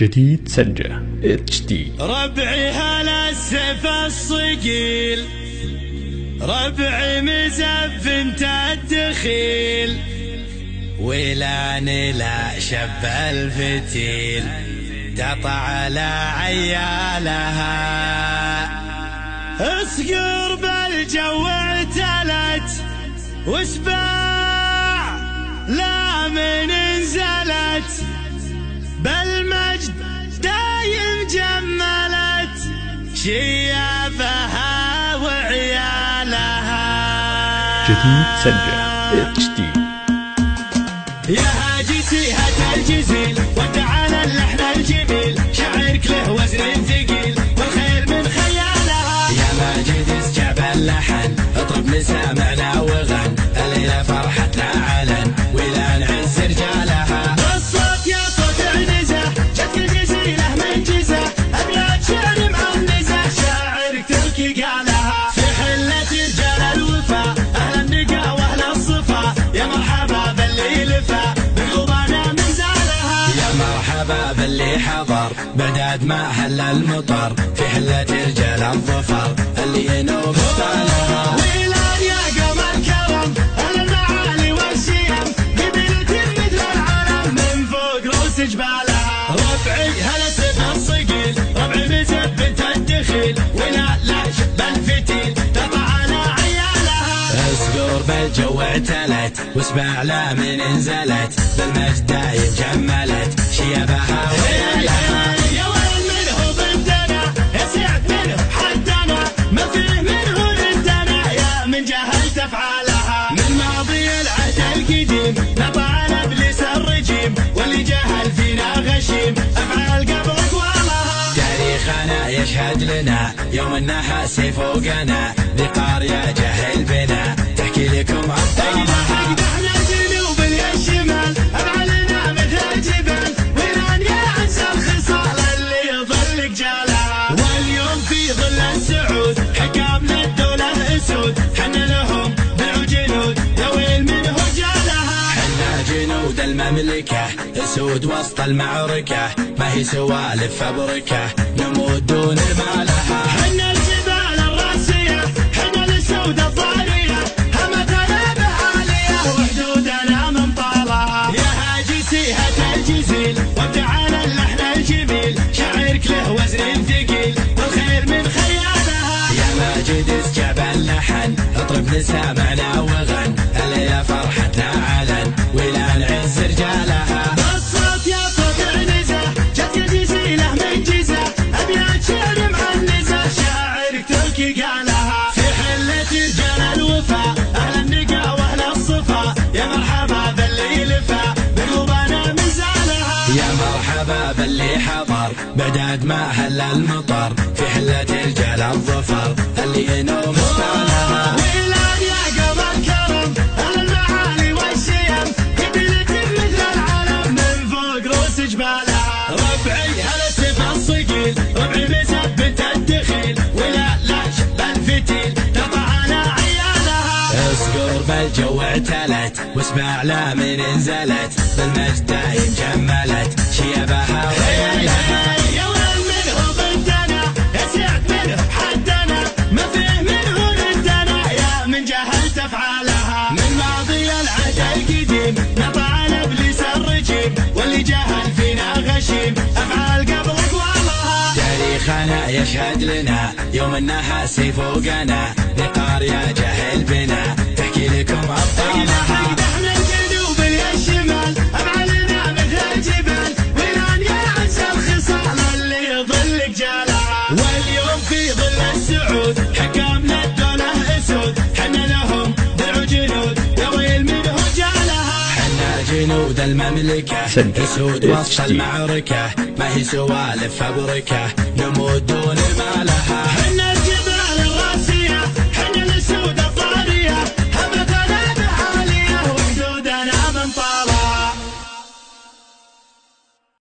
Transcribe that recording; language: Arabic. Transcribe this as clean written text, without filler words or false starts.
جديد سنجة HD. ربعي هلا السيف الصقيل، ربعي مزف انت الدخيل، ولاني لا شب الفتيل قطع على عيالها. اصقر بالجو اعتلت وسباع لا من انزلت، بالمجد دايم جملت شيابها وعيالها. جديد سنجة HD. يا هاجسي هات الجزيل وتعالى اللحن الجميل، شعرك له وزن ثقيل والخير من خيالها. يا ماجد اسجع باللحن اطرب مسامعنا وغن، الليلة فرحتنا علن ولا نعز رجالها. الصوت يا صوت عنزة جت الجزيلة من جزة، ابيات شعر معنزة شاعرك تركي قالها. في حلة رجال الوفا اهل النقا واهل الصفا، يا مرحبا باللي لفا بقلوبنا من زالها. يا مرحبا باللي حضر بعداد ما هل المطر، في حلة رجال الظفر اللي ينوب ستالها. ويلان يا قمر كرم اهل المعالي والشيم، قبيلة مثل العالم من فوق روس جبالها. ربعي هلا سيف الصقيل، ربعي مزب بنت الدخيل، ولا لا شب الفتيل قطع على عيالها. اصقر بالجو اعتلت وسباع لا من انزلت، بالمجد دايم جملت شيابها وعيالها. يا وين منه بنتنا يا سعد منه حدنا، ما فيه منه ردنا يا من جهلت افعالها. من ماضي العهد القديم نطعنا ابليس الرجيم، واللي جهل فينا غشيم افعال قبل اقوالها. تاريخنا يشهد لنا يوم النحاس فوقنا، ذي قارية جهل بنا تحكي لكم ابطالها. احنا جنوب الشمال افعالنا مثل الجبال، ويران يا عز الخصال اللي يظل جالها. واليوم في ظل السعود حكامنا الدولة اسود، حنا لهم ضلع جنود يا ويل من هجالها. حنا جنود المملكة اسود وسط المعركة، ما هي سوالف فبركة نموت دون مالها. حنا الجبال الراسية حنا الاسود الضارية، همتنا بعالية وحدودنا من طالها. يا هاجسي هات الجزيل وتعالى اللحن الجميل، شعرك له وزن ثقيل والخير من خيالها. يا ماجد اسجع باللحن اطرب مسامعنا وغن، الليلة فرحتنا علن ولا نعز رجالها. الصوت يا صوت عنزة جت الجزيلة من جزة، ابيات شعر معنزة شاعرك تركي قالها. في حلة رجال الوفا اهل النقا واهل الصفا، يا مرحبا باللي لفا بقلوبنا من زالها. يا مرحبا باللي حضر بعداد ما هل المطر، في حلة رجال الظفر اللي ينوم ستالها. ويلان يا قمر كرم اهل المعالي والشيم، قبيلة مثل العالم من فوق روس جبالها. ربعي هلا سيف الصقيل، ربعي مزب بنت الدخيل، ولا لا شب الفتيل قطع على عيالها. اصقر بالجو اعتلت وسباع لا من انزلت، بالمجد دايم جملت شيابها وعيالها. يا وين منه بنتنا يا سعد منه حدنا، ما فيه منه ردنا يا من جهلت افعالها. من ماضي العهد القديم نطعنا ابليس الرجيم، واللي جهل فينا غشيم افعال قبل اقوالها. تاريخنا يشهد لنا يوم النحاس فوقنا، ذي قارية جهل بنا تحكي لكم ابطالها. احنا الجنوب الشمال افعالنا مثل الجبال، ويران يا عز الخصال اللي يظل جالها. واليوم في ظل السعود حكامنا الدولة اسود، حنا لهم ضلع جنود يا ويل من هجالها. حنا جنود المملكة اسود وسط المعركة، ما هي سوالف فبركة نموت دون